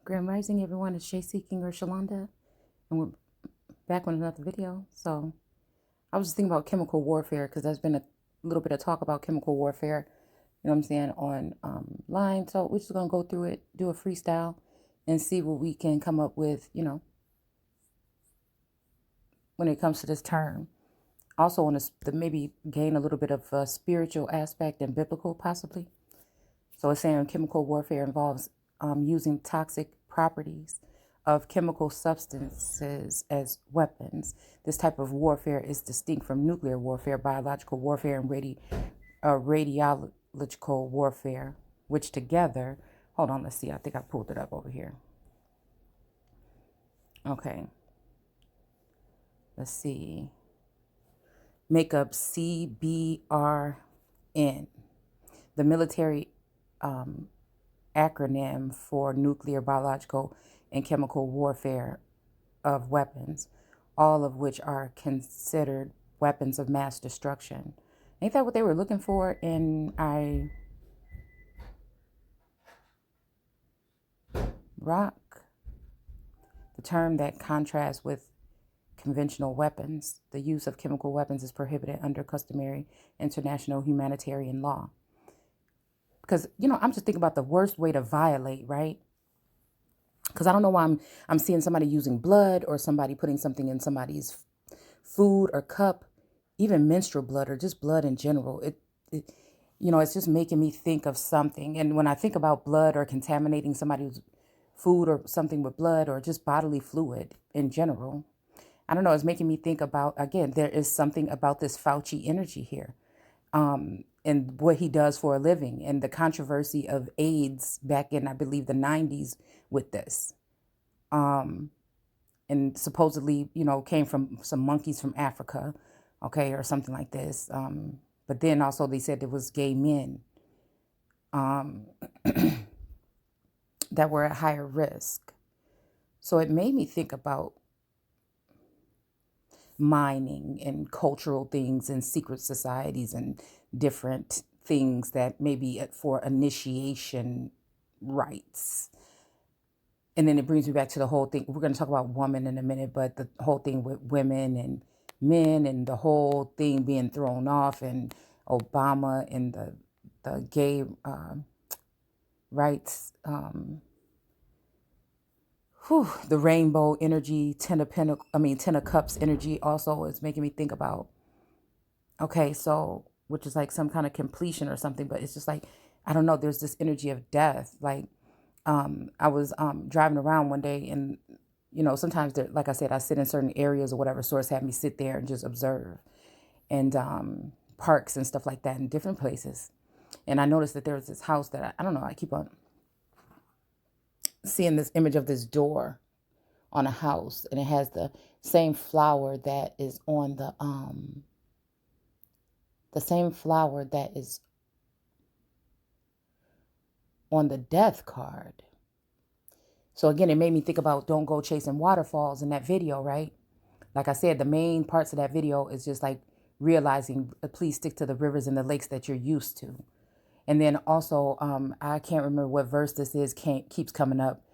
Grand Rising, everyone. It's 𝘨𝑠⁒𝑘𝑖𝑛G or Shalonda, and we're back with another video. So I was just thinking about chemical warfare because there's been a little bit of talk about chemical warfare, you know what I'm saying, on line. So we're just going to go through it, do a freestyle, and see what we can come up with, you know, when it comes to this term. Also want to maybe gain a little bit of a spiritual aspect and biblical possibly. So it's saying chemical warfare involves using toxic properties of chemical substances as weapons. This type of warfare is distinct from nuclear warfare, biological warfare, and radiological warfare, which together, hold on, let's see, I think I pulled it up over here. Okay. Let's see. Make up CBRN, the military acronym for nuclear, biological, and chemical warfare of weapons, all of which are considered weapons of mass destruction. Ain't that what they were looking for in Iraq? The term that contrasts with conventional weapons. The use of chemical weapons is prohibited under customary international humanitarian law. Because, you know, I'm just thinking about the worst way to violate, right? Because I don't know why I'm seeing somebody using blood or somebody putting something in somebody's food or cup, even menstrual blood or just blood in general. It you know, it's just making me think of something. And when I think about blood or contaminating somebody's food or something with blood or just bodily fluid in general, I don't know, it's making me think about, again, there is something about this Fauci energy here. And what he does for a living and the controversy of AIDS back in, I believe, the 90s with this. And supposedly, you know, came from some monkeys from Africa, okay, or something like this. But then also they said it was gay men that were at higher risk. So it made me think about mining and cultural things and secret societies and different things that maybe for initiation rites. And then it brings me back to the whole thing. We're going to talk about women in a minute, but the whole thing with women and men and the whole thing being thrown off and Obama and the gay rights, the rainbow energy, ten of cups energy also is making me think about, okay, so, which is like some kind of completion or something, but it's just like, I don't know, there's this energy of death. Like, I was driving around one day and, you know, sometimes there, like I said, I sit in certain areas or whatever, source had me sit there and just observe, and parks and stuff like that in different places. And I noticed that there was this house that I don't know, I keep on seeing this image of this door on a house, and it has the same flower that is on the same flower that is on the death card. So again, it made me think about don't go chasing waterfalls in that video, right? Like I said, the main parts of that video is just like realizing, please stick to the rivers and the lakes that you're used to. And then also, I can't remember what verse this is, keeps coming up,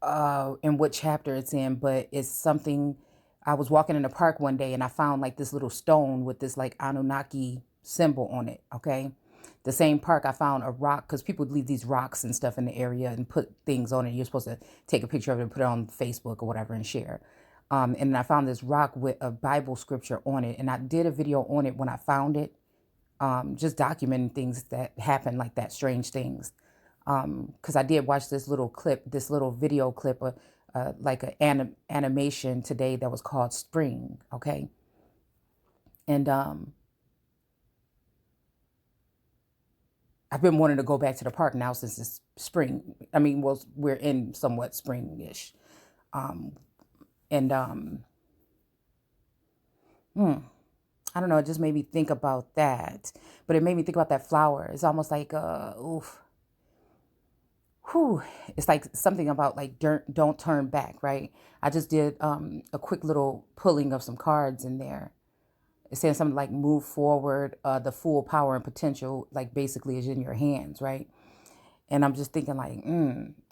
and what chapter it's in, but it's something. I was walking in the park one day and I found like this little stone with this like Anunnaki symbol on it. Okay. The same park I found a rock, because people leave these rocks and stuff in the area and put things on it. You're supposed to take a picture of it and put it on Facebook or whatever and share. And I found this rock with a Bible scripture on it. And I did a video on it when I found it. Just documenting things that happen, like that, strange things. Because I did watch this little clip, this little video clip, like an animation today that was called Spring. Okay. And I've been wanting to go back to the park now since it's spring. I mean, well, we're in somewhat spring-ish. I don't know, it just made me think about that. But it made me think about that flower. It's almost like, it's like something about like don't turn back, right? I just did a quick little pulling of some cards in there. It's saying something like move forward, the full power and potential, like basically is in your hands, right? And I'm just thinking like,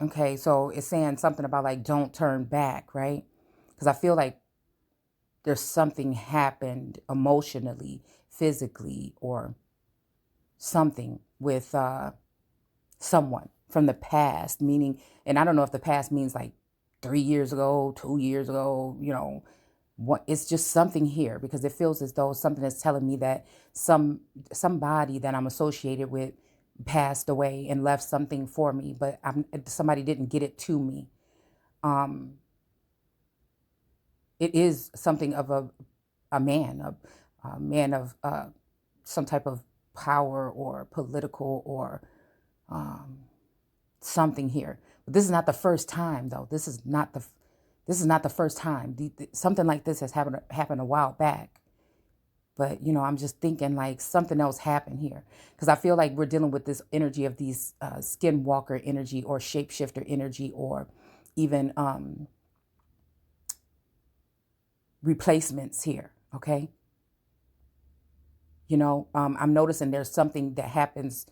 okay, so it's saying something about like, don't turn back, right? Because I feel like there's something happened emotionally, physically, or something with someone from the past, meaning, and I don't know if the past means like 3 years ago, 2 years ago, what, it's just something here, because it feels as though something is telling me that somebody that I'm associated with passed away and left something for me, but somebody didn't get it to me. It is something of a man of some type of power or political or something here. But this is not the first time, though. This is not the first time. Something like this has happened a while back. But, I'm just thinking like something else happened here, because I feel like we're dealing with this energy of these skinwalker energy or shapeshifter energy, or even replacements here. Okay. I'm noticing there's something that happens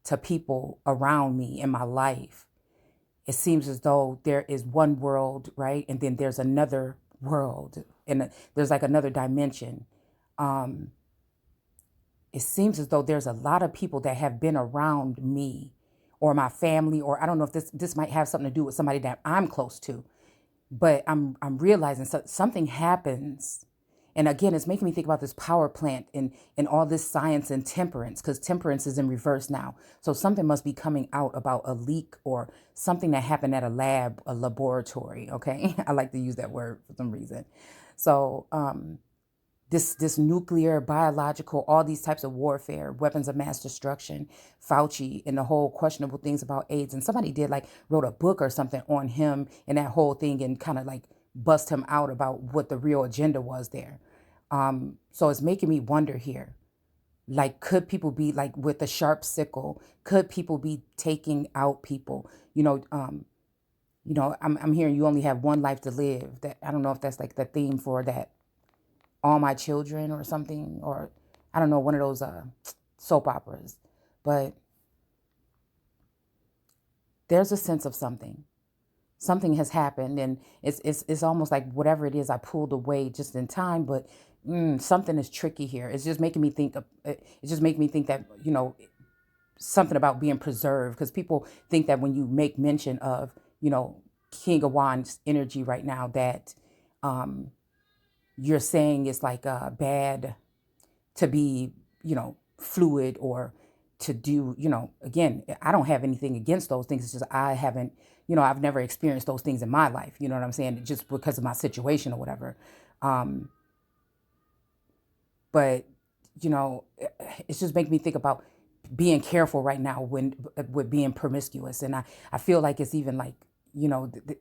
to people around me in my life. It seems as though there is one world, right? And then there's another world, and there's like another dimension. It seems as though there's a lot of people that have been around me or my family, or I don't know if this might have something to do with somebody that I'm close to, but I'm realizing something happens. And again, it's making me think about this power plant and all this science and temperance, because temperance is in reverse now. So something must be coming out about a leak or something that happened at a laboratory. Okay. I like to use that word for some reason. So, this nuclear, biological, all these types of warfare, weapons of mass destruction, Fauci, and the whole questionable things about AIDS. And somebody wrote a book or something on him and that whole thing, and kind of like bust him out about what the real agenda was there. So it's making me wonder here, like, could people be like with a sharp sickle? Could people be taking out people? I'm hearing you only have one life to live. That, I don't know if that's like the theme for that. All My Children or something, or I don't know, one of those soap operas. But there's a sense of something has happened, and it's almost like whatever it is, I pulled away just in time, but something is tricky here. It's just making me think that something about being preserved, because people think that when you make mention of King of Wands energy right now, that you're saying it's like bad to be, fluid, or to do, again, I don't have anything against those things. It's just I haven't, I've never experienced those things in my life. You know what I'm saying? Just because of my situation or whatever. But, it's just making me think about being careful right now with being promiscuous. And I feel like it's even like,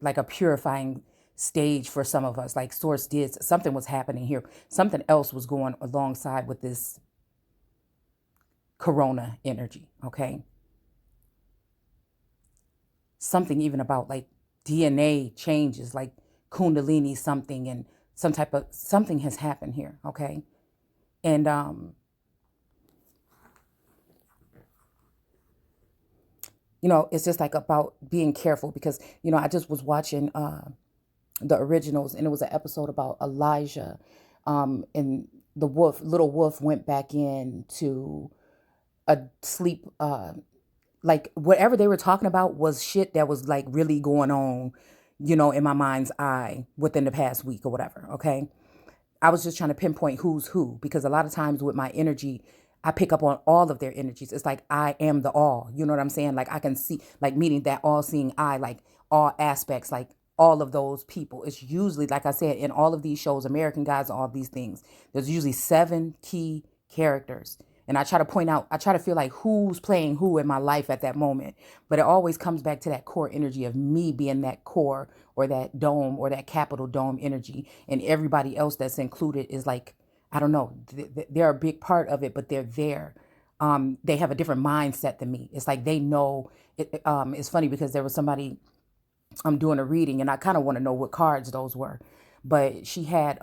like a purifying stage for some of us. Like Source did, something was happening here. Something else was going alongside with this corona energy. Okay. Something even about like DNA changes, like Kundalini something, and something has happened here. Okay. And, it's just like about being careful, because, I just was watching, the originals, and it was an episode about Elijah, and the little wolf went back into a sleep, like whatever they were talking about was shit that was like really going on, in my mind's eye within the past week or whatever. Okay. I was just trying to pinpoint who's who, because a lot of times with my energy, I pick up on all of their energies. It's like I am the all, you know what I'm saying? Like I can see, like, meaning that all seeing eye, like all aspects, like all of those people. It's usually, like I said, in all of these shows, American Gods, all these things, there's usually 7 key characters. And I try to feel like who's playing who in my life at that moment. But it always comes back to that core energy of me being that core, or that dome, or that capital dome energy. And everybody else that's included is like, I don't know, they're a big part of it, but they're there. They have a different mindset than me. It's like they know. It's funny because there was somebody, I'm doing a reading, and I kind of want to know what cards those were. But she had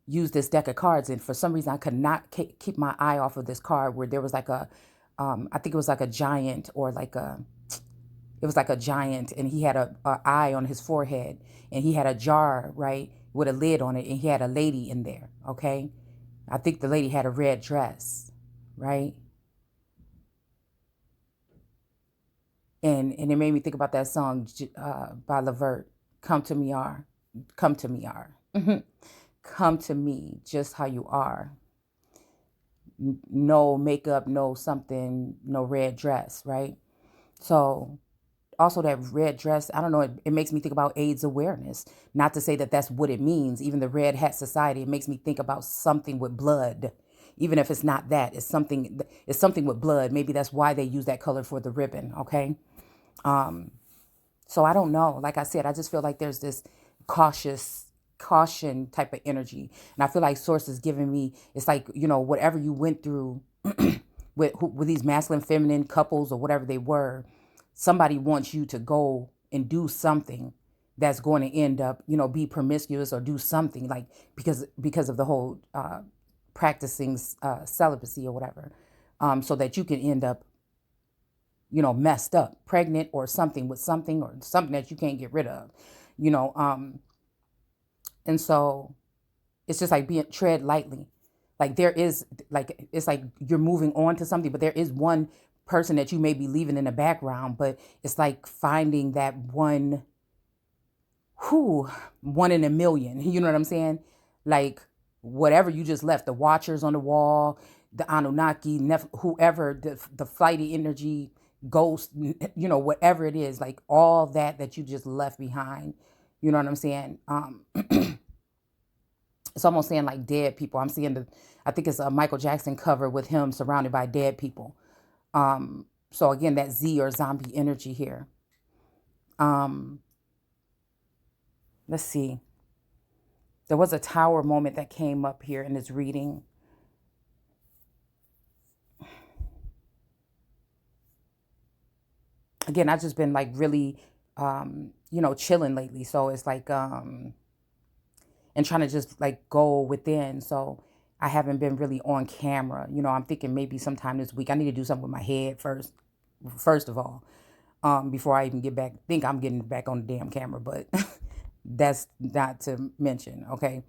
used this deck of cards, and for some reason I could not keep my eye off of this card, where there was like a, I think it was like a giant, or like a, it was like a giant, and he had a eye on his forehead, and he had a jar, right, with a lid on it, and he had a lady in there, okay? I think the lady had a red dress, right? And it made me think about that song by ḽeVert, Come to Me Are, Come to Me Are. Come to me just how you are. No makeup, no something, no red dress, right? So also that red dress, I don't know, it makes me think about AIDS awareness. Not to say that that's what it means. Even the Red Hat Society, it makes me think about something with blood. Even if it's not that, it's something with blood. Maybe that's why they use that color for the ribbon, okay? So I don't know. Like I said, I just feel like there's this caution type of energy. And I feel like Source is giving me, it's like, you know, whatever you went through with these masculine, feminine couples or whatever they were, somebody wants you to go and do something that's going to end up, you know, be promiscuous or do something like because of the whole practicing celibacy or whatever, so that you can end up, you know, messed up, pregnant or something with something or something that you can't get rid of, you know. And so it's just like tread lightly. Like there is like, it's like you're moving on to something, but there is one person that you may be leaving in the background, but it's like finding that one in a million, you know what I'm saying? Like whatever you just left, the watchers on the wall, the Anunnaki, whoever, the flighty energy, ghost, you know, whatever it is, like all that you just left behind, you know what I'm saying? It's almost saying like dead people. I'm seeing I think it's a Michael Jackson cover with him surrounded by dead people. So again, that Z or zombie energy here. Let's see. There was a tower moment that came up here in this reading. Again, I've just been like really, you know, chilling lately. So it's like, and trying to just like go within. So I haven't been really on camera. You know, I'm thinking maybe sometime this week, I need to do something with my head first of all, before I even get back. Think I'm getting back on the damn camera, but that's not to mention. Okay.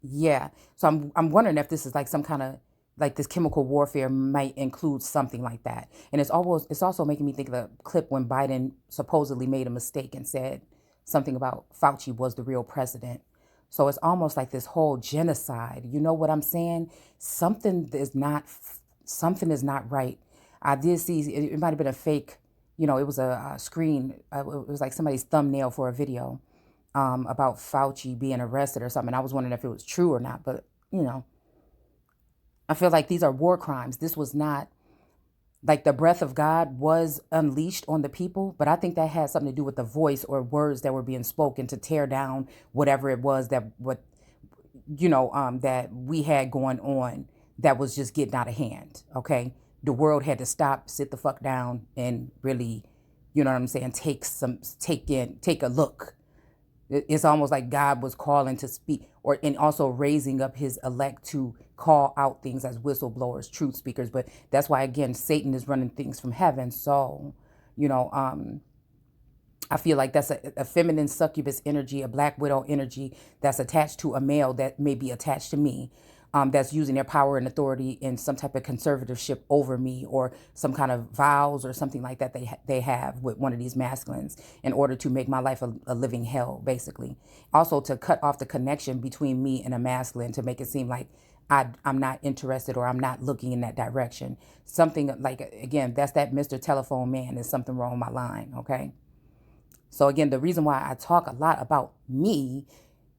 Yeah. So I'm wondering if this is like some kind of, like this chemical warfare might include something like that. And it's also making me think of the clip when Biden supposedly made a mistake and said something about Fauci was the real president. So it's almost like this whole genocide. You know what I'm saying? Something is not right. I did see, it might have been a fake, you know, it was a screen. It was like somebody's thumbnail for a video about Fauci being arrested or something. I was wondering if it was true or not, but you know, I feel like these are war crimes. This was not, like the breath of God was unleashed on the people, but I think that had something to do with the voice or words that were being spoken to tear down whatever it was that we had going on that was just getting out of hand. Okay. The world had to stop, sit the fuck down and really, you know what I'm saying? Take a look. It's almost like God was calling to speak, and also raising up his elect to call out things as whistleblowers, truth speakers. But that's why, again, Satan is running things from heaven. So, you know, I feel like that's a feminine succubus energy, a black widow energy that's attached to a male that may be attached to me, that's using their power and authority in some type of conservatorship over me, or some kind of vows or something like that they have with one of these masculines in order to make my life a living hell, basically. Also to cut off the connection between me and a masculine, to make it seem like I'm not interested or I'm not looking in that direction. Something like, again, that's that Mr. Telephone Man. There's something wrong with my line, okay? So again, the reason why I talk a lot about me,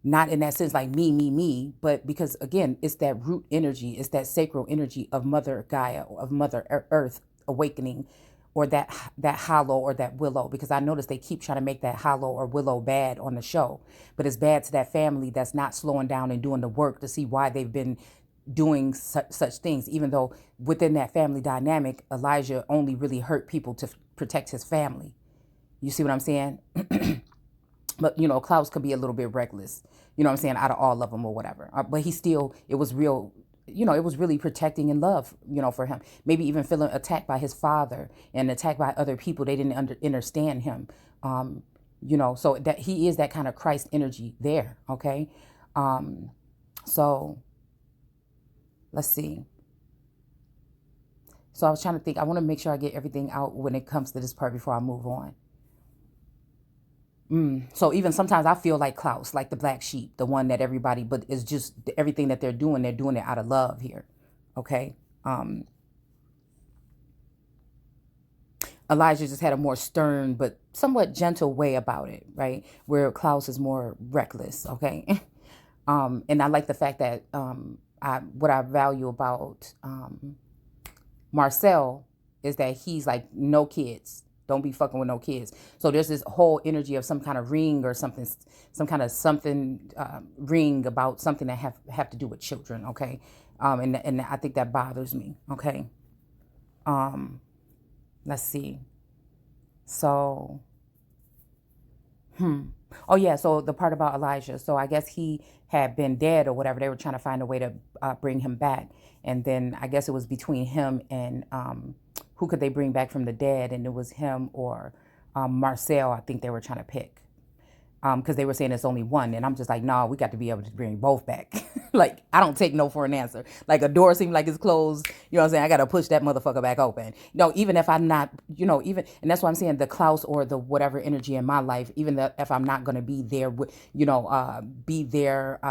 not in that sense like me, but because, again, it's that root energy, it's that sacral energy of Mother Gaia, of Mother Earth awakening, or that hollow or that willow, because I notice they keep trying to make that hollow or willow bad on the show, but it's bad to that family that's not slowing down and doing the work to see why they've been doing such things, even though within that family dynamic, Elijah only really hurt people to protect his family. You see what I'm saying? But, you know, Klaus could be a little bit reckless, you know what I'm saying, out of all of them or whatever. But it was real it was really protecting and love, for him. Maybe even feeling attacked by his father and attacked by other people. They didn't understand him. So that he is that kind of Christ energy there. Okay. So let's see. So I was trying to think, I want to make sure I get everything out when it comes to this part before I move on. So even sometimes I feel like Klaus, like the black sheep, the one that everybody, but it's just everything that they're doing it out of love here. Okay. Elijah just had a more stern, but somewhat gentle way about it, right? Where Klaus is more reckless. Okay. And I like the fact that, what I value about, Marcel is that he's like, no kids. Don't be fucking with no kids. So there's this whole energy of some kind of ring or something, some kind of something ring about something that have to do with children. Okay. And I think that bothers me. Okay. Let's see. So, oh yeah. So the part about Elijah. So I guess he had been dead or whatever. They were trying to find a way to bring him back. And then I guess it was between him and, who could they bring back from the dead? And it was him or Marcel, I think they were trying to pick. Because they were saying it's only one. And I'm just like, nah, we got to be able to bring both back. Like, I don't take no for an answer. Like, a door seems like it's closed. You know what I'm saying? I got to push that motherfucker back open. Even if I'm not, and that's why I'm saying the Klaus or the whatever energy in my life, even if I'm not going to be there, be there.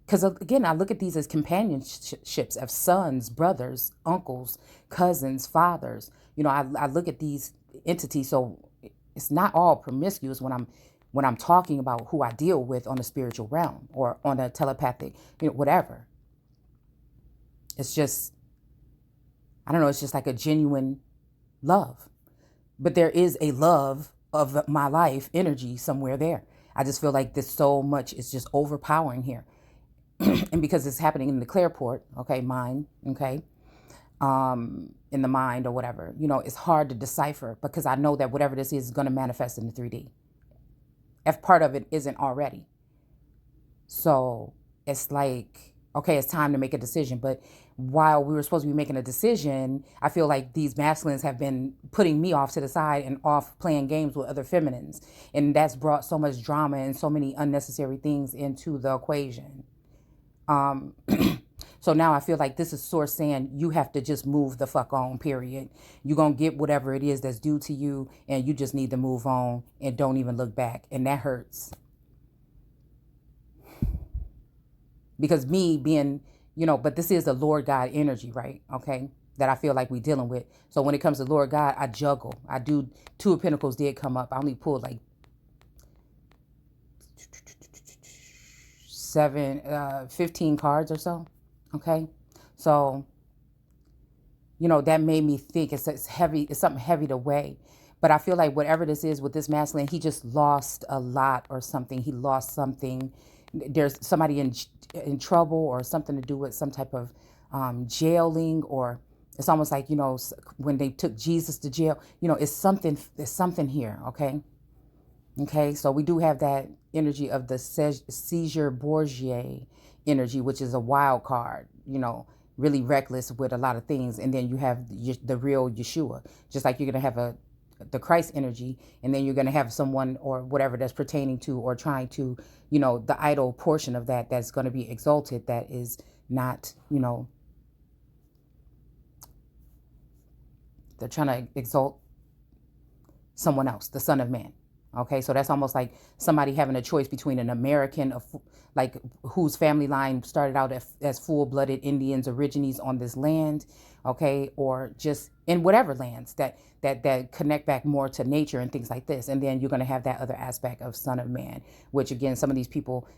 Because again, I look at these as companionships of sons, brothers, uncles, cousins, fathers. I look at these entities. So it's not all promiscuous when I'm talking about who I deal with on the spiritual realm or on a telepathic, whatever. It's just, I don't know. It's just like a genuine love. But there is a love of my life energy somewhere there. I just feel like this so much is just overpowering here. And because it's happening in the Clairport, okay, mind, okay, in the mind or whatever, it's hard to decipher because I know that whatever this is going to manifest in the 3D. If part of it isn't already. So it's like, okay, it's time to make a decision. But while we were supposed to be making a decision, I feel like these masculines have been putting me off to the side and off playing games with other feminines. And that's brought so much drama and so many unnecessary things into the equation. So now I feel like this is Source saying you have to just move the fuck on, period. You're going to get whatever it is that's due to you and you just need to move on and don't even look back. And that hurts. Because me being, but this is the Lord God energy, right? Okay. That I feel like we're dealing with. So when it comes to Lord God, I juggle. I do. 2 of Pentacles did come up. I only pulled like 15 cards or so. Okay. So, that made me think it's heavy. It's something heavy to weigh. But I feel like whatever this is with this masculine, he just lost a lot or something. He lost something. There's somebody in trouble or something to do with some type of jailing, or it's almost like, when they took Jesus to jail, it's something here. Okay. Okay. So we do have that energy of the 𝘬𝑒𝑗 energy, which is a wild card, really reckless with a lot of things. And then you have the real Yeshua, just like you're going to have the Christ energy, and then you're going to have someone or whatever that's pertaining to or trying to, the idol portion of that's going to be exalted. That is not, they're trying to exalt someone else, the Son of Man. Okay, so that's almost like somebody having a choice between an American, like whose family line started out as full-blooded Indians, origines on this land, okay, or just in whatever lands that connect back more to nature and things like this. And then you're going to have that other aspect of Son of Man, which again, some of these people,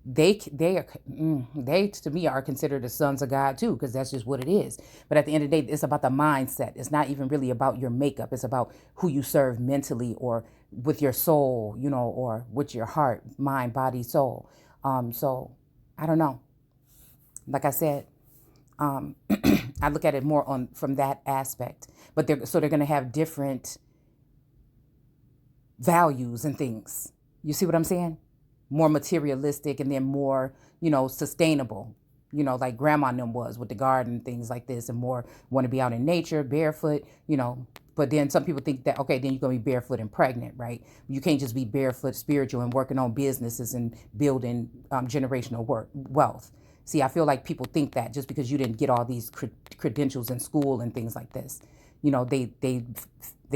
they to me are considered the sons of God too, because that's just what it is. But at the end of the day, it's about the mindset. It's not even really about your makeup. It's about who you serve mentally or with your soul, or with your heart, mind, body, soul. So I don't know. Like I said, I look at it more from that aspect, but they're going to have different values and things. You see what I'm saying? More materialistic and then more, sustainable. you know, like grandma and them was with the garden, things like this, and more want to be out in nature, barefoot, you know. But then some people think that, okay, then you're going to be barefoot and pregnant, right? You can't just be barefoot spiritual and working on businesses and building generational wealth. See, I feel like people think that just because you didn't get all these credentials in school and things like this, you know, they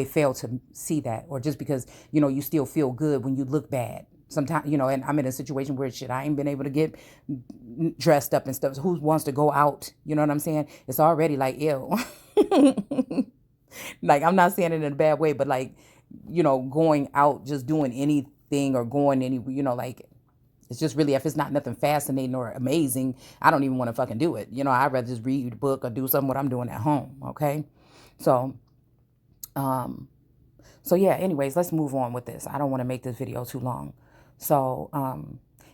fail to see that. Or just because, you know, you still feel good when you look bad. Sometimes, you know, and I'm in a situation where shit, I ain't been able to get dressed up and stuff. So who wants to go out? You know what I'm saying? It's already like, ew. Like, I'm not saying it in a bad way, but like, you know, going out, just doing anything or going any, you know, like, it's just really, if it's not nothing fascinating or amazing, I don't even want to fucking do it. You know, I'd rather just read a book or do something what I'm doing at home. Okay. So yeah, anyways, let's move on with this. I don't want to make this video too long. So,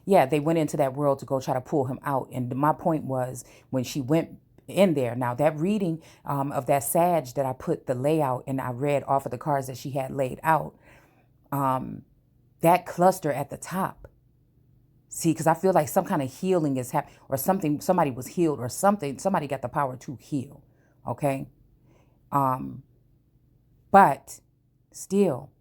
yeah, they went into that world to go try to pull him out. And my point was, when she went in there, now that reading of that Sag that I put the layout and I read off of the cards that she had laid out, that cluster at the top. See, because I feel like some kind of healing is happening, or something, somebody was healed or something, somebody got the power to heal. Okay. But still,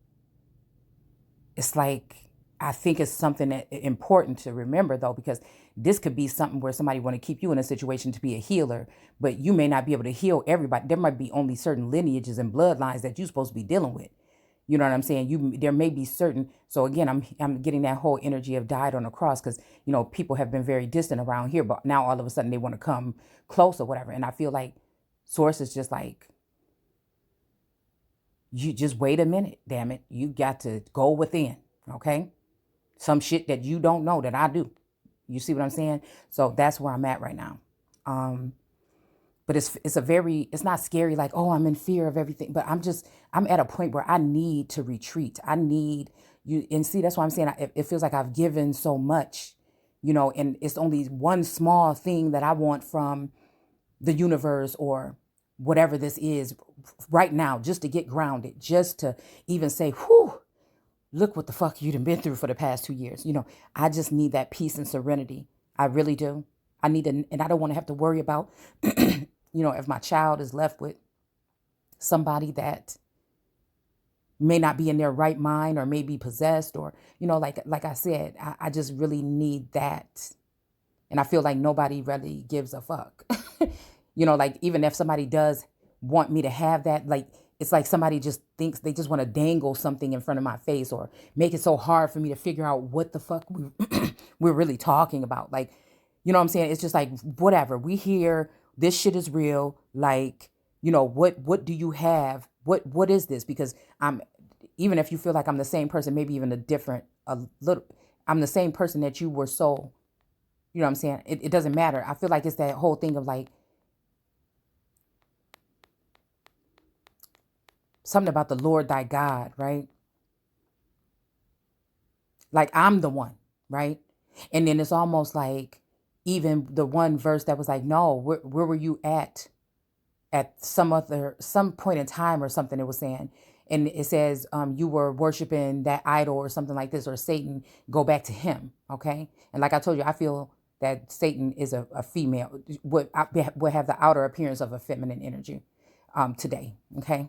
it's like, I think it's something that important to remember, though, because this could be something where somebody want to keep you in a situation to be a healer, but you may not be able to heal everybody. There might be only certain lineages and bloodlines that you're supposed to be dealing with. You know what I'm saying? There may be certain. So again, I'm getting that whole energy of died on the cross, because, you know, people have been very distant around here, but now all of a sudden they want to come close or whatever. And I feel like Source is just like, you just wait a minute, damn it. You got to go within. Okay. Some shit that you don't know that I do. You see what I'm saying? So that's where I'm at right now. But it's not scary, like, oh, I'm in fear of everything. But I'm at a point where I need to retreat. I need you. And see, that's why I'm saying it feels like I've given so much, you know, and it's only one small thing that I want from the universe or whatever this is right now, just to get grounded, just to even say, whew, look what the fuck you done been through for the past 2 years. You know, I just need that peace and serenity. I really do. I need to, and I don't want to have to worry about, you know, if my child is left with somebody that may not be in their right mind or may be possessed, or, you know, like I said, I just really need that. And I feel like nobody really gives a fuck. You know, like, even if somebody does want me to have that, like, it's like somebody just thinks they just want to dangle something in front of my face or make it so hard for me to figure out what the fuck we're really talking about. Like, you know what I'm saying? It's just like, whatever. We hear this shit is real. Like, you know, what do you have? What is this? Because even if you feel like I'm the same person, maybe even I'm the same person that you were. So, you know what I'm saying? It doesn't matter. I feel like it's that whole thing of like, something about the Lord thy God, right? Like, I'm the one, right? And then it's almost like, even the one verse that was like, no, where were you at some point in time or something, it was saying. And it says, you were worshiping that idol or something like this, or Satan, go back to him. Okay. And like I told you, I feel that Satan is a female, would have the outer appearance of a feminine energy today. Okay.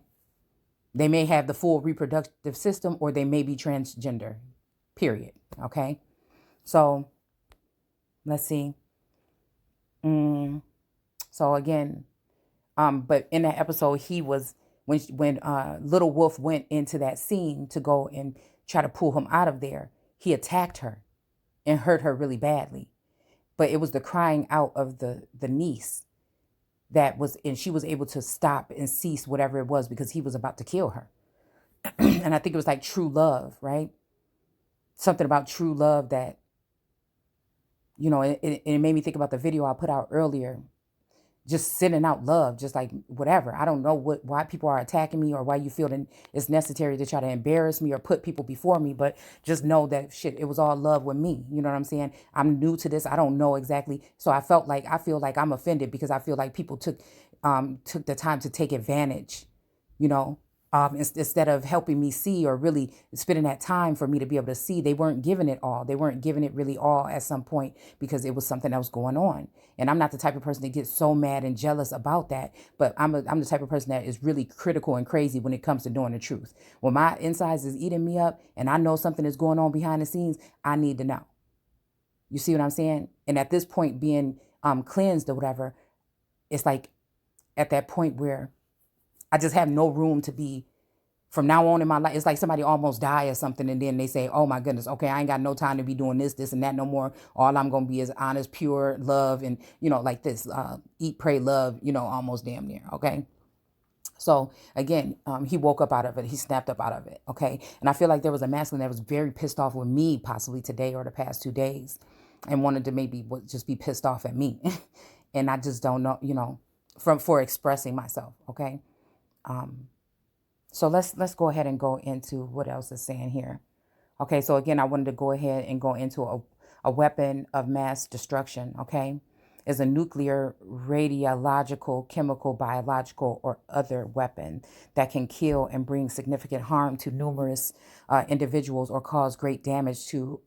They may have the full reproductive system, or they may be transgender, period. Okay. So let's see. So again, but in that episode, he was, when Little Wolf went into that scene to go and try to pull him out of there, he attacked her and hurt her really badly. But it was the crying out of the niece that was, and she was able to stop and cease whatever it was, because he was about to kill her. And I think it was like true love, right? Something about true love that, you know, it made me think about the video I put out earlier, just sending out love, just like whatever. I don't know why people are attacking me, or why you feel that it's necessary to try to embarrass me or put people before me, but just know that shit, it was all love with me. You know what I'm saying? I'm new to this. I don't know exactly. So I feel like I'm offended, because I feel like people took the time to take advantage, you know, Instead of helping me see or really spending that time for me to be able to see, they weren't giving it all. They weren't giving it really all at some point because it was something else going on. And I'm not the type of person that gets so mad and jealous about that. But I'm the type of person that is really critical and crazy when it comes to knowing the truth. When my insides is eating me up and I know something is going on behind the scenes, I need to know. You see what I'm saying? And at this point, being cleansed or whatever, it's like at that point where I just have no room to be from now on in my life. It's like somebody almost die or something. And then they say, oh my goodness, okay, I ain't got no time to be doing this and that no more. All I'm going to be is honest, pure love. And, like this, eat, pray, love, almost damn near. Okay. So again, he woke up out of it. He snapped up out of it. Okay. And I feel like there was a masculine that was very pissed off with me, possibly today or the past 2 days, and wanted to maybe just be pissed off at me. And I just don't know, for expressing myself. Okay. So let's go ahead and go into what else is saying here. Okay, so again, I wanted to go ahead and go into a weapon of mass destruction, okay? Is a nuclear, radiological, chemical, biological, or other weapon that can kill and bring significant harm to numerous individuals or cause great damage to,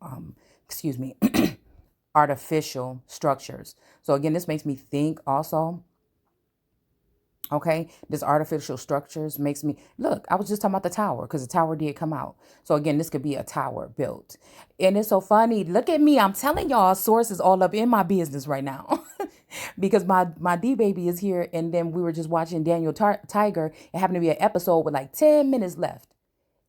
artificial structures. So again, this makes me think also, okay, this artificial structures makes me look. I was just talking about the tower because the tower did come out. So again, this could be a tower built. And it's so funny. Look at me. I'm telling y'all, source is all up in my business right now because my D baby is here. And then we were just watching Daniel Tiger. It happened to be an episode with like 10 minutes left.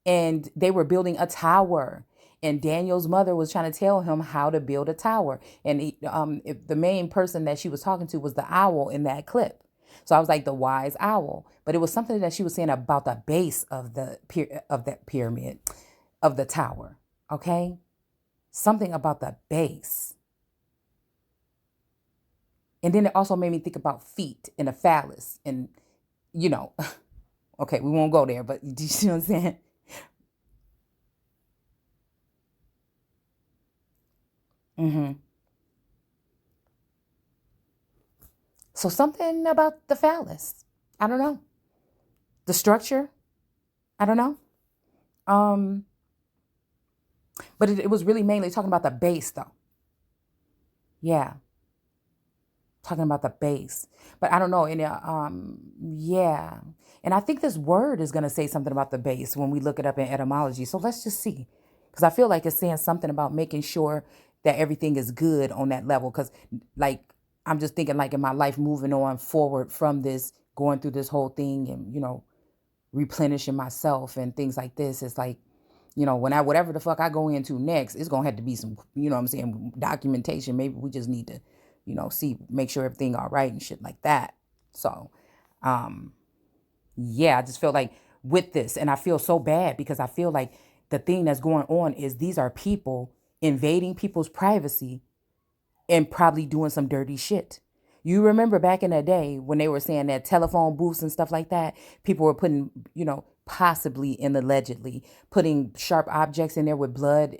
And they were building a tower. And Daniel's mother was trying to tell him how to build a tower. And the main person that she was talking to was the owl in that clip. So I was like the wise owl, but it was something that she was saying about the base of that pyramid, of the tower. Okay. Something about the base. And then it also made me think about feet and a phallus and, okay, we won't go there, but do you see what I'm saying? Mm-hmm. So something about the phallus. I don't know. The structure. I don't know. But it was really mainly talking about the base though. Yeah. Talking about the base. But I don't know. And yeah. And I think this word is going to say something about the base when we look it up in etymology. So let's just see. Because I feel like it's saying something about making sure that everything is good on that level. Because like, I'm just thinking like in my life, moving on forward from this, going through this whole thing and, replenishing myself and things like this. It's like, whatever the fuck I go into next, it's going to have to be some, what I'm saying, documentation. Maybe we just need to, make sure everything all right and shit like that. So, yeah, I just feel like with this, and I feel so bad because I feel like the thing that's going on is these are people invading people's privacy and probably doing some dirty shit. You remember back in the day when they were saying that telephone booths and stuff like that, people were putting, possibly and allegedly putting sharp objects in there with blood.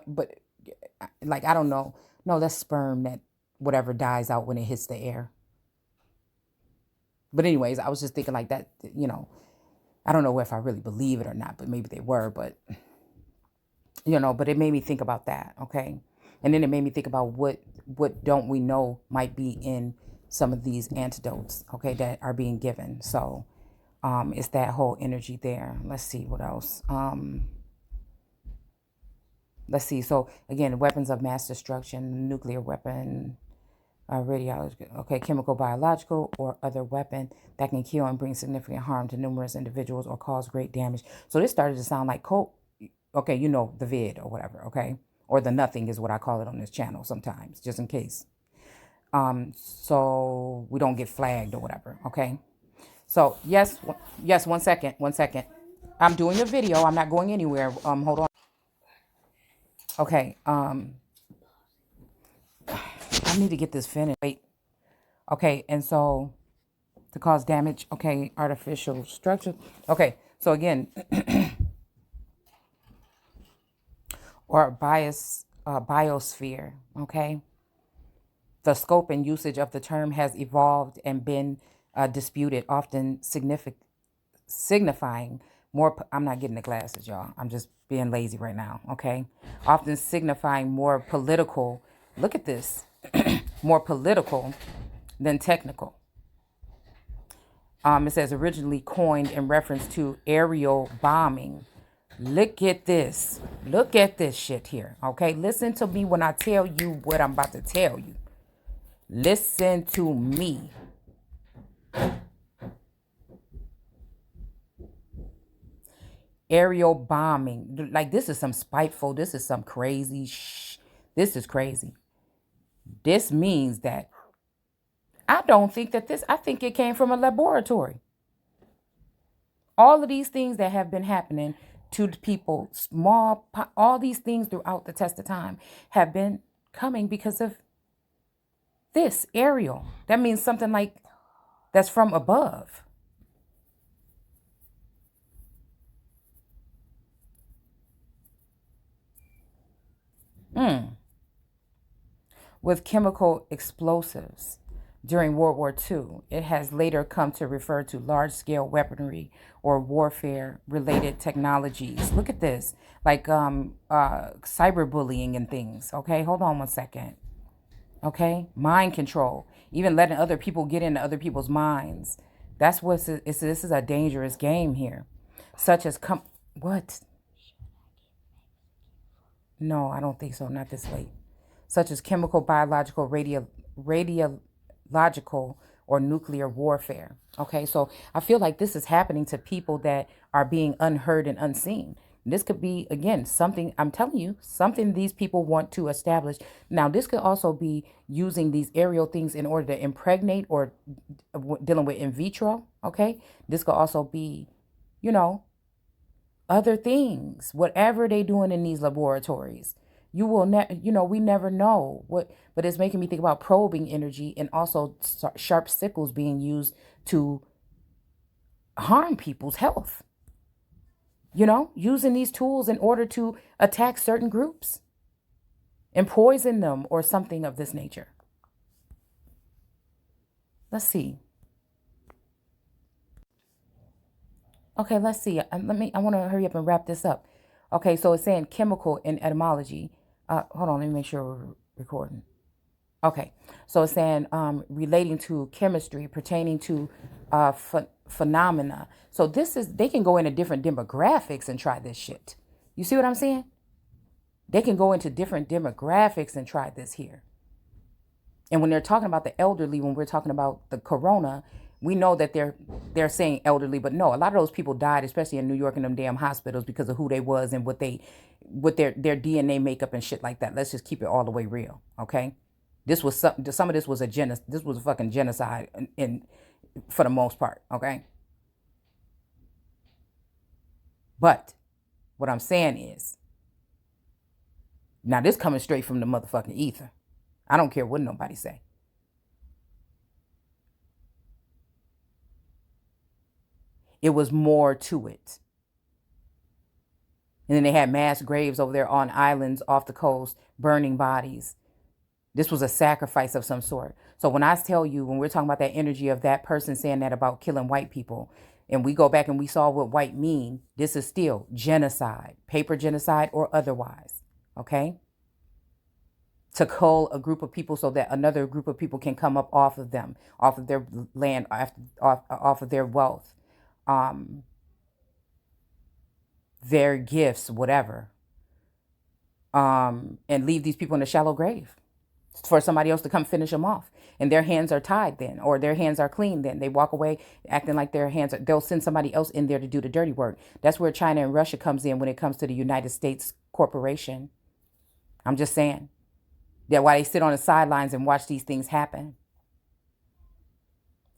But like, I don't know. No, that's sperm that whatever dies out when it hits the air. But anyways, I was just thinking like that, I don't know if I really believe it or not, but maybe they were, but but it made me think about that. Okay. And then it made me think about what don't we know might be in some of these antidotes, okay, that are being given. So it's that whole energy there. Let's see what else. Let's see. So again, weapons of mass destruction, nuclear weapon, radiological, okay, chemical, biological, or other weapon that can kill and bring significant harm to numerous individuals or cause great damage. So this started to sound like okay, the vid or whatever, okay? Or the nothing is what I call it on this channel sometimes, just in case. So we don't get flagged or whatever, okay? So yes, 1 second. I'm doing a video. I'm not going anywhere. Hold on. Okay. I need to get this finished. Wait. Okay, and so to cause damage, okay, artificial structure. Okay, so again, or biosphere, okay? The scope and usage of the term has evolved and been disputed, often signifying more, I'm not getting the glasses, y'all. I'm just being lazy right now, okay? Often signifying more political, look at this, more political than technical. It says originally coined in reference to aerial bombing. Look at this. Look at this shit here, okay? Listen to me when I tell you what I'm about to tell you. Listen to me. Aerial bombing. Like, this is some spiteful, this is some crazy this is crazy. This means that I don't think that I think it came from a laboratory. All of these things that have been happening to the people, all these things throughout the test of time have been coming because of this aerial. That means something like that's from above. With chemical explosives during World War II, it has later come to refer to large-scale weaponry or warfare-related technologies. Look at this, like cyberbullying and things. Okay, hold on one second. Okay, mind control, even letting other people get into other people's minds. That's what this is a dangerous game here, such as what? No, I don't think so. Not this late. Such as chemical, biological, radiological, or nuclear warfare. Okay, so I feel like this is happening to people that are being unheard and unseen. This could be, again, something, I'm telling you, something these people want to establish. Now, this could also be using these aerial things in order to impregnate or dealing with in vitro. Okay, this could also be, other things, whatever they doing in these laboratories. You will we never know what, but it's making me think about probing energy and also sharp sickles being used to harm people's health. Using these tools in order to attack certain groups and poison them or something of this nature. Let's see. Okay, let's see. I want to hurry up and wrap this up. Okay, so it's saying chemical in etymology. Hold on, let me make sure we're recording. Okay, so it's saying relating to chemistry, pertaining to phenomena. So they can go into different demographics and try this shit. You see what I'm saying? They can go into different demographics and try this here. And when they're talking about the elderly, when we're talking about the corona, we know that they're saying elderly, but no, a lot of those people died, especially in New York in them damn hospitals, because of who they was and what their DNA makeup and shit like that. Let's just keep it all the way real, okay? This was some of this was this was a fucking genocide for the most part, okay? But what I'm saying is, now this coming straight from the motherfucking ether. I don't care what nobody say. It was more to it. And then they had mass graves over there on islands off the coast, burning bodies. This was a sacrifice of some sort. So when I tell you, when we're talking about that energy of that person saying that about killing white people, and we go back and we saw what white mean, this is still genocide, paper genocide or otherwise, okay? To cull a group of people so that another group of people can come up off of them, off of their land, off of their wealth, their gifts, whatever, and leave these people in a shallow grave for somebody else to come finish them off. And their hands are tied then, or their hands are clean then. They walk away acting like their hands they'll send somebody else in there to do the dirty work. That's where China and Russia comes in when it comes to the United States corporation. I'm just saying that why they sit on the sidelines and watch these things happen.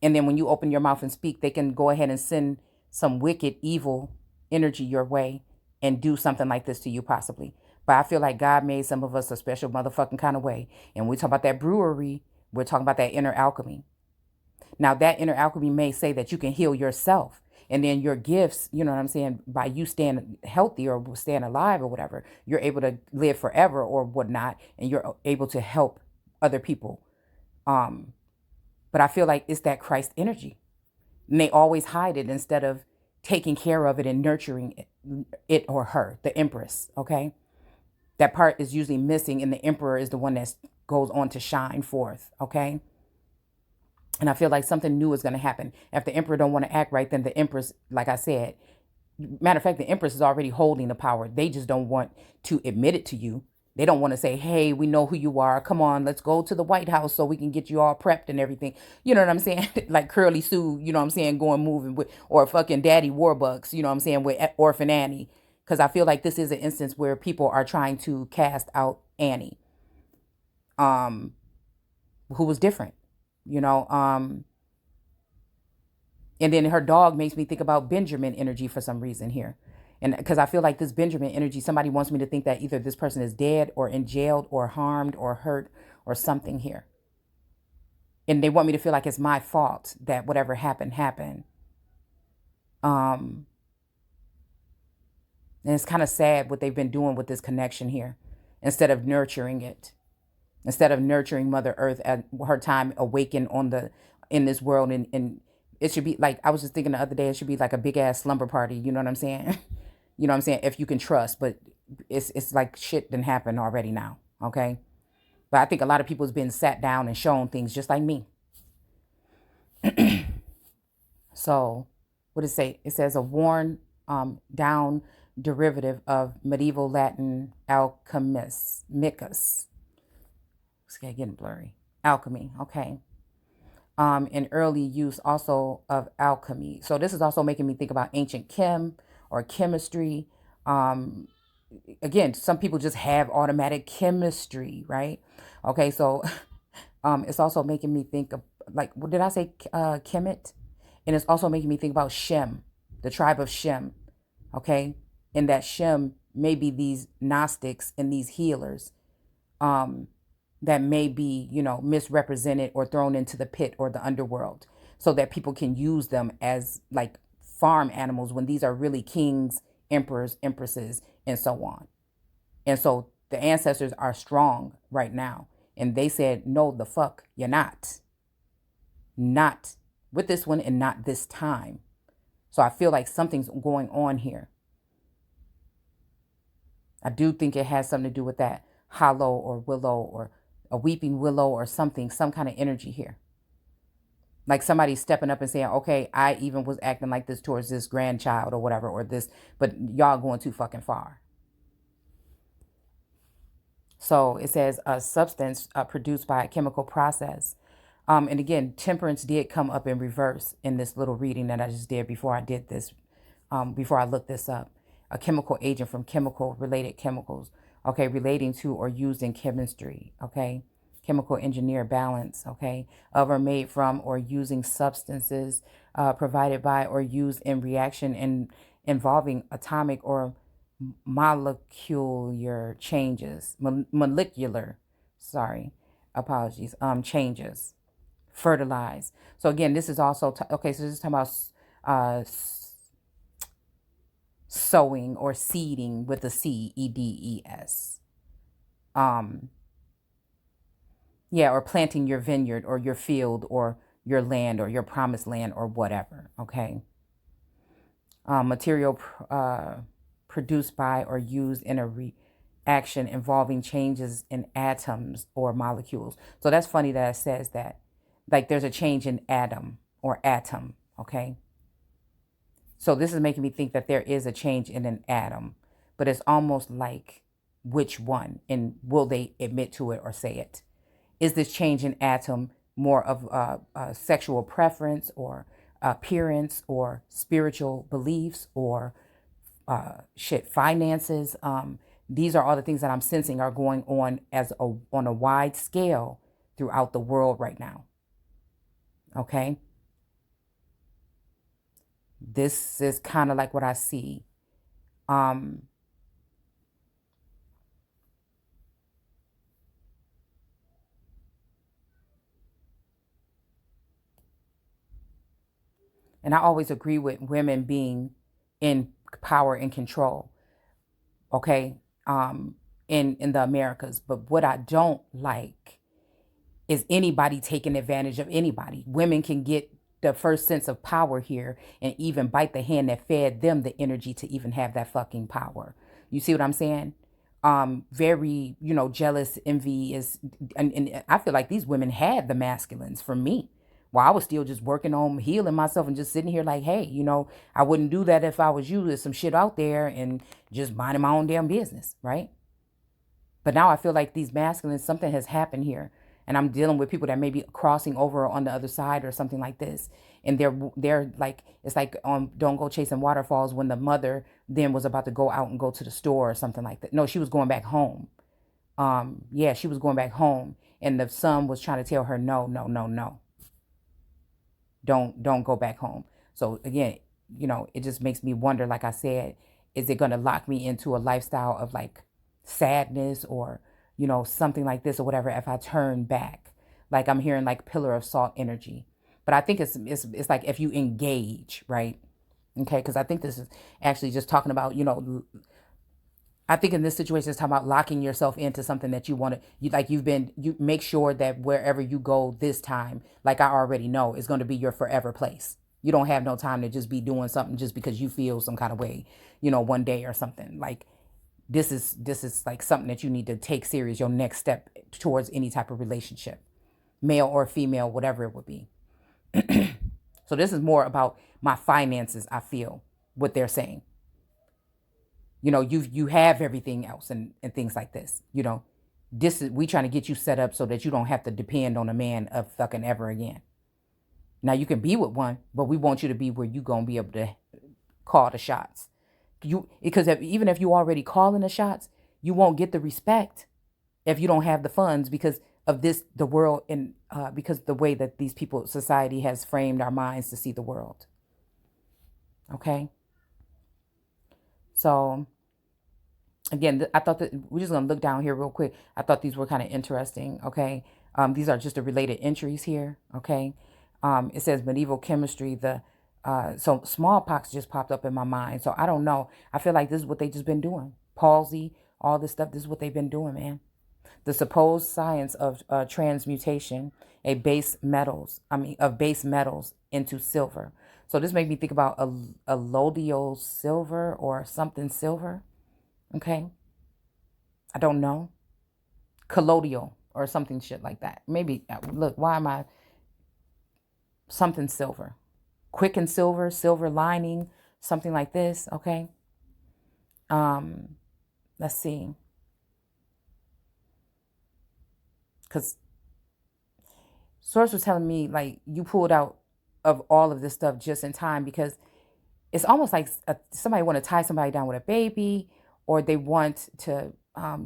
And then when you open your mouth and speak, they can go ahead and send some wicked, evil energy your way and do something like this to you possibly. But I feel like God made some of us a special motherfucking kind of way. And we talk about that brewery, we're talking about that inner alchemy. Now, that inner alchemy may say that you can heal yourself. And then your gifts, you know what I'm saying, by you staying healthy or staying alive or whatever, you're able to live forever or whatnot. And you're able to help other people. But I feel like it's that Christ energy. And they always hide it instead of taking care of it and nurturing it or her, the empress, okay? That part is usually missing, and the emperor is the one that goes on to shine forth, okay? And I feel like something new is going to happen. If the emperor don't want to act right, then the empress, like I said, matter of fact, the empress is already holding the power. They just don't want to admit it to you. They don't want to say, hey, we know who you are. Come on, let's go to the White House so we can get you all prepped and everything. You know what I'm saying? Like Curly Sue, you know what I'm saying, going moving with, or fucking Daddy Warbucks, you know what I'm saying, with Orphan Annie. Because I feel like this is an instance where people are trying to cast out Annie, who was different, you know. And then her dog makes me think about Benjamin energy for some reason here. And because I feel like this Benjamin energy, somebody wants me to think that either this person is dead or in jail or harmed or hurt or something here. And they want me to feel like it's my fault that whatever happened, happened. And it's kind of sad what they've been doing with this connection here. Instead of nurturing it. Instead of nurturing Mother Earth at her time awakened in this world. And it should be like, I was just thinking the other day, it should be like a big ass slumber party. You know what I'm saying? You know what I'm saying? If you can trust, but it's like shit didn't happen already now. Okay. But I think a lot of people has been sat down and shown things just like me. So what does it say? It says a worn down derivative of medieval Latin alchemist, micus. It's getting blurry. Alchemy. Okay. In early use also of alchemy. So this is also making me think about ancient chem or chemistry. Again, some people just have automatic chemistry, right? Okay, so it's also making me think of, like, what did I say? Kemet? And it's also making me think about Shem, the tribe of Shem, okay? And that Shem may be these Gnostics and these healers that may be, you know, misrepresented or thrown into the pit or the underworld so that people can use them as like farm animals when these are really kings, emperors, empresses, and so on. And so the ancestors are strong right now. And they said, no, the fuck, you're not. Not with this one and not this time. So I feel like something's going on here. I do think it has something to do with that hollow or willow or a weeping willow or something, some kind of energy here. Like somebody stepping up and saying, okay, I even was acting like this towards this grandchild or whatever, or this, but y'all going too fucking far. So it says a substance produced by a chemical process. And again, temperance did come up in reverse in this little reading that I just did before I did this, before I looked this up. A chemical agent from chemical related chemicals, okay, relating to or used in chemistry, okay. Chemical engineer balance, okay, of or made from or using substances provided by or used in reaction and involving atomic or molecular changes, changes, fertilize. So again, this is also, okay, so this is talking about sowing or seeding with a seeds. Yeah, or planting your vineyard or your field or your land or your promised land or whatever, okay? Material produced by or used in a reaction involving changes in atoms or molecules. So that's funny that it says that. Like there's a change in atom or atom, okay? So this is making me think that there is a change in an atom, but it's almost like which one, and will they admit to it or say it? Is this change in atom more of a sexual preference or appearance or spiritual beliefs or finances? These are all the things that I'm sensing are going on on a wide scale throughout the world right now. Okay. This is kind of like what I see. And I always agree with women being in power and control, okay, in the Americas. But what I don't like is anybody taking advantage of anybody. Women can get the first sense of power here and even bite the hand that fed them the energy to even have that fucking power. You see what I'm saying? Very, jealous, envy is, and I feel like these women had the masculines for me. While I was still just working on healing myself and just sitting here like, hey, I wouldn't do that if I was you. There's some shit out there and just minding my own damn business, right? But now I feel like these masculines, something has happened here. And I'm dealing with people that may be crossing over on the other side or something like this. And they're like, it's like Don't Go Chasing Waterfalls when the mother then was about to go out and go to the store or something like that. No, she was going back home. Yeah, she was going back home. And the son was trying to tell her, no, no, no, no. Don't go back home. So again, it just makes me wonder, like I said, is it going to lock me into a lifestyle of like sadness or, something like this or whatever if I turn back? Like I'm hearing like pillar of salt energy. But I think it's like if you engage, right? Okay, because I think this is actually just talking about, I think in this situation, it's talking about locking yourself into something that you want to, you make sure that wherever you go this time, like I already know, is going to be your forever place. You don't have no time to just be doing something just because you feel some kind of way, one day or something. Like this is like something that you need to take serious, your next step towards any type of relationship, male or female, whatever it would be. So this is more about my finances, I feel, what they're saying. You have everything else and things like this. We trying to get you set up so that you don't have to depend on a man of fucking ever again. Now you can be with one, but we want you to be where you gonna be able to call the shots. Because even if you already calling the shots, you won't get the respect if you don't have the funds because of the world, and because the way that these people, society has framed our minds to see the world. Okay. So again, I thought that we're just going to look down here real quick. I thought these were kind of interesting. Okay. These are just the related entries here. Okay. It says medieval chemistry. So smallpox just popped up in my mind. So I don't know. I feel like this is what they just been doing. Palsy, all this stuff. This is what they've been doing, man. The supposed science of transmutation of base metals into silver. So this made me think about a 𝘍𝑍𝑢𝑠 silver or something silver. Okay. I don't know. Colloidal or something shit like that. Maybe, look, why am I something silver? Quicken silver, silver lining, something like this. Okay. Let's see. Because Source was telling me, like, you pulled out of all of this stuff just in time, because it's almost like somebody want to tie somebody down with a baby, or they want to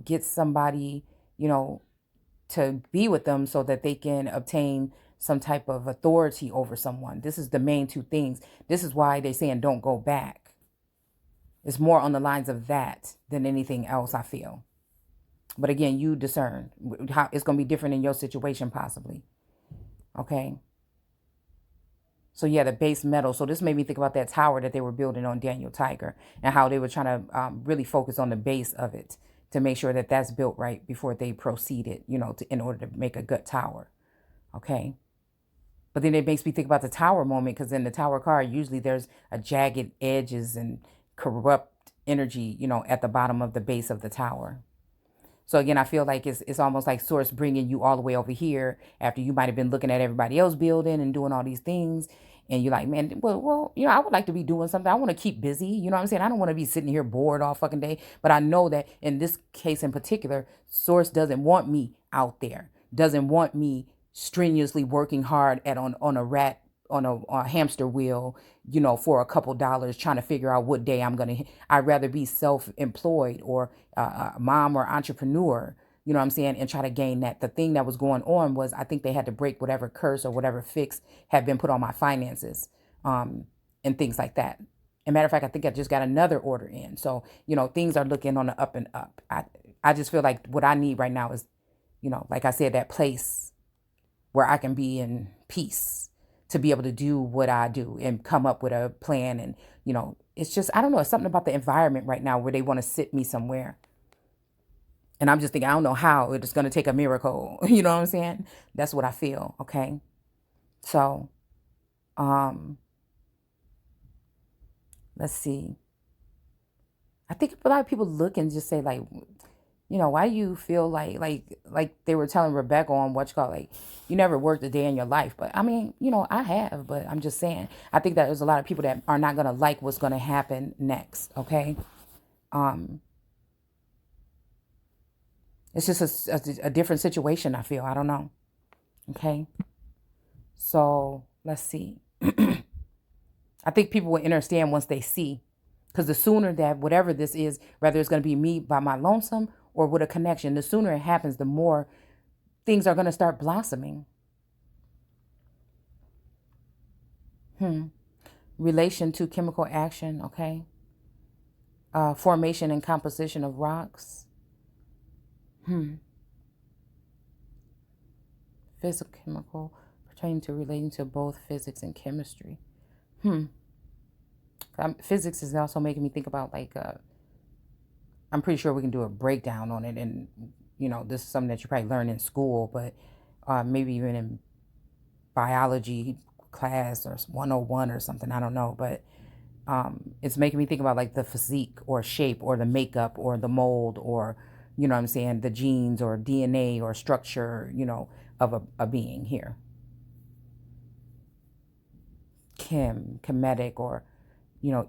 get somebody, to be with them so that they can obtain some type of authority over someone. This is the main two things. This is why they're saying don't go back. It's more on the lines of that than anything else, I feel. But again, you discern how it's going to be different in your situation, possibly. Okay. So yeah, the base metal. So this made me think about that tower that they were building on Daniel Tiger, and how they were trying to really focus on the base of it to make sure that that's built right before they proceeded, in order to make a good tower. Okay. But then it makes me think about the tower moment, because in the tower card, usually there's a jagged edges and corrupt energy, at the bottom of the base of the tower. So again, I feel like it's almost like Source bringing you all the way over here after you might have been looking at everybody else building and doing all these things. And you're like, man, well, I would like to be doing something. I want to keep busy. You know what I'm saying? I don't want to be sitting here bored all fucking day. But I know that in this case in particular, Source doesn't want me out there, doesn't want me strenuously working hard on a hamster wheel, for a couple dollars, trying to figure out what day I'd rather be self-employed or a mom or entrepreneur, you know what I'm saying, and try to gain that. The thing that was going on was, I think they had to break whatever curse or whatever fix had been put on my finances, and things like that. As a matter of fact, I think I just got another order in. So, things are looking on the up and up. I just feel like what I need right now is, like I said, that place where I can be in peace, to be able to do what I do and come up with a plan. And, it's just, I don't know, it's something about the environment right now where they want to sit me somewhere. And I'm just thinking, I don't know how it's going to take a miracle. You know what I'm saying? That's what I feel. Okay. So Let's see. I think a lot of people look and just say like, why do you feel like they were telling Rebecca on like, you never worked a day in your life. But I mean, I have, but I'm just saying, I think that there's a lot of people that are not going to like what's going to happen next. Okay. It's just a different situation. I feel, I don't know. Okay. So let's see. I think people will understand once they see, because the sooner that whatever this is, whether it's going to be me by my lonesome or with a connection, the sooner it happens, the more things are going to start blossoming. Relation to chemical action, okay? Formation and composition of rocks. Physical, chemical, pertaining to relating to both physics and chemistry. Physics is also making me think about like, I'm pretty sure we can do a breakdown on it. And, this is something that you probably learn in school, but maybe even in biology class or 101 or something. I don't know. But it's making me think about like the physique or shape or the makeup or the mold or, what I'm saying, the genes or DNA or structure, of a being here. Kemetic or,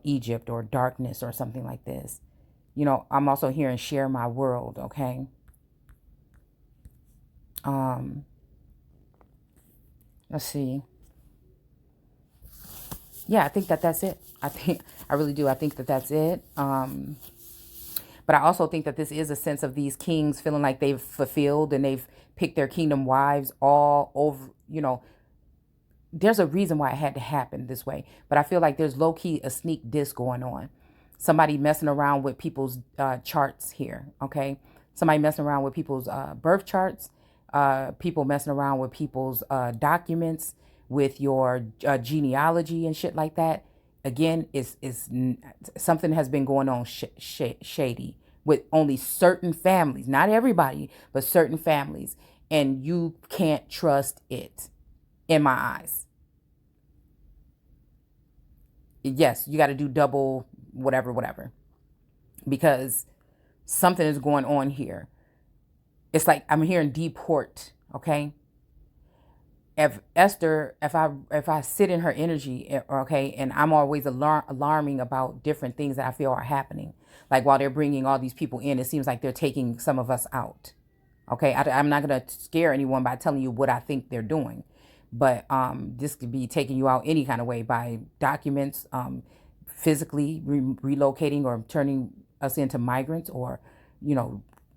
Egypt or darkness or something like this. I'm also hearing share my world, okay? Let's see. Yeah, I think that's it. I really do. I think that's it. But I also think that this is a sense of these kings feeling like they've fulfilled and they've picked their kingdom wives all over, There's a reason why it had to happen this way. But I feel like there's low-key a sneak diss going on. Somebody messing around with people's charts here, okay? Somebody messing around with people's birth charts. People messing around with people's documents, with your genealogy and shit like that. Again, it's something has been going on shady with only certain families. Not everybody, but certain families. And you can't trust it. In my eyes. Yes, you got to do double whatever. Because something is going on here. It's like I'm hearing deport, okay? If Esther, if I sit in her energy, okay, and I'm always alarming about different things that I feel are happening. Like while they're bringing all these people in, it seems like they're taking some of us out. Okay, I'm not going to scare anyone by telling you what I think they're doing. But this could be taking you out any kind of way by documents, physically relocating or turning us into migrants or,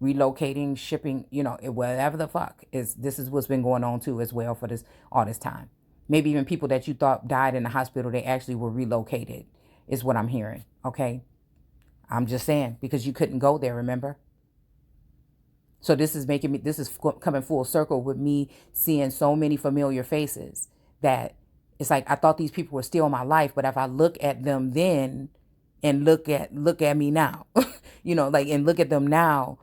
relocating, shipping, whatever the fuck is. This is what's been going on too as well for all this time. Maybe even people that you thought died in the hospital, they actually were relocated is what I'm hearing. Okay. I'm just saying, because you couldn't go there, remember? So this is coming full circle with me seeing so many familiar faces that it's like, I thought these people were still in my life, but if I look at them then and look at me now, and look at them now,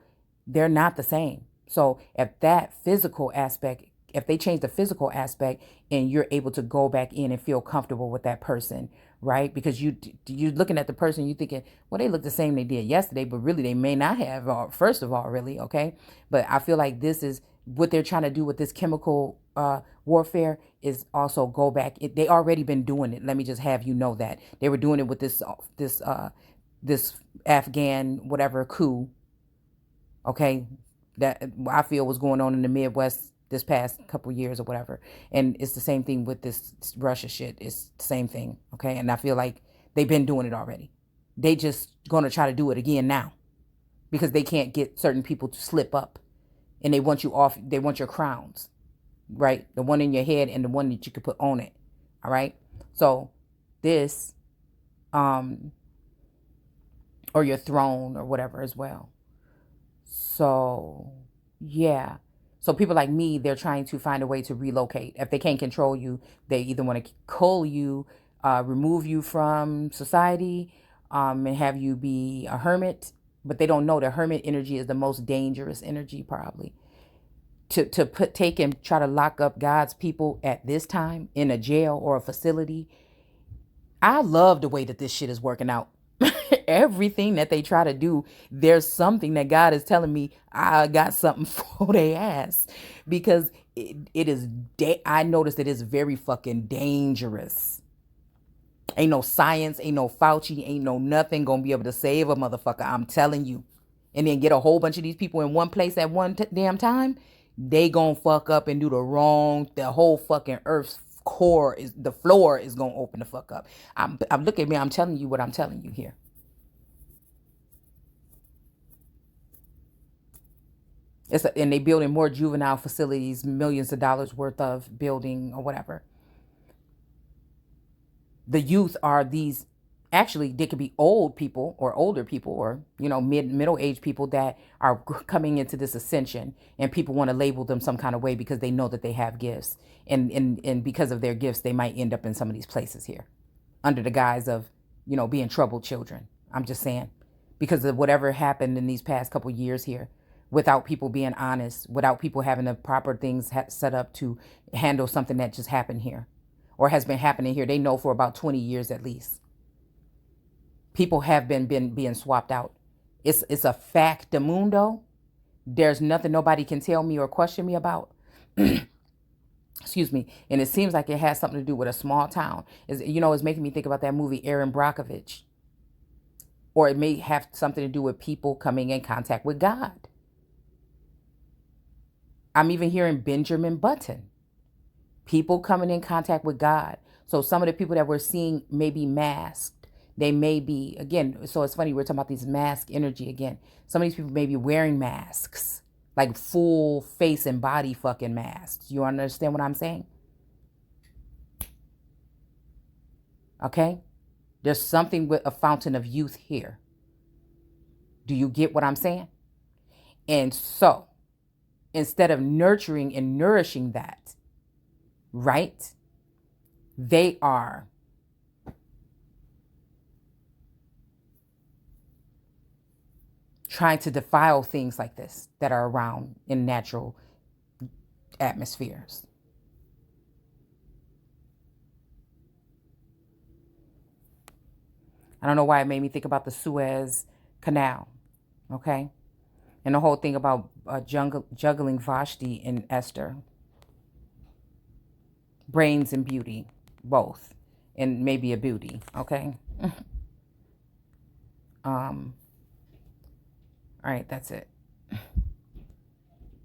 they're not the same. So if that physical aspect, if they change the physical aspect and you're able to go back in and feel comfortable with that person, right? Because you're looking at the person, you're thinking, well, they look the same they did yesterday, but really they may not have, first of all, really, okay? But I feel like this is what they're trying to do with this chemical warfare is also go back. They already been doing it. Let me just have you know that. They were doing it with this Afghan whatever coup, okay? That I feel was going on in the Midwest this past couple years or whatever. And it's the same thing with this Russia shit. It's the same thing. Okay. And I feel like they've been doing it already. They just going to try to do it again now because they can't get certain people to slip up and they want you off. They want your crowns, right? The one in your head and the one that you could put on it. All right. So this, or your throne or whatever as well. So yeah. So people like me, they're trying to find a way to relocate. If they can't control you, they either want to cull you, remove you from society, and have you be a hermit. But they don't know the hermit energy is the most dangerous energy, probably. take and try to lock up God's people at this time in a jail or a facility. I love the way that this shit is working out. Everything that they try to do, there's something that God is telling me I got something for their ass, because it is, I noticed it is very fucking dangerous. Ain't no science, ain't no Fauci, ain't no nothing gonna be able to save a motherfucker. I'm telling you. And then get a whole bunch of these people in one place at one damn time. They gonna fuck up and do the whole fucking earth's core is, the floor is gonna open the fuck up. I'm look at me, I'm telling you what I'm telling you here. And they building more juvenile facilities, millions of dollars worth of building or whatever. The youth are these, actually they could be old people or older people, or, you know, middle-aged people that are coming into this ascension, and people want to label them some kind of way because they know that they have gifts, and because of their gifts they might end up in some of these places here under the guise of, you know, being troubled children. I'm just saying, because of whatever happened in these past couple years here, without people being honest, without people having the proper things set up to handle something that just happened here or has been happening here. They know for about 20 years at least. People have been being swapped out. It's a fact de mundo. There's nothing nobody can tell me or question me about. Excuse me. And it seems like it has something to do with a small town. It's making me think about that movie Aaron Brockovich. Or it may have something to do with people coming in contact with God. I'm even hearing Benjamin Button. People coming in contact with God. So some of the people that we're seeing may be masked. They may be, again, so it's funny, we're talking about these mask energy again. Some of these people may be wearing masks, like full face and body fucking masks. You understand what I'm saying? Okay? There's something with a fountain of youth here. Do you get what I'm saying? And so, instead of nurturing and nourishing that, right? They are trying to defile things like this that are around in natural atmospheres. I don't know why it made me think about the Suez Canal, okay? And the whole thing about juggling Vashti and Esther. Brains and beauty, both. And maybe a beauty, okay? All right, that's it.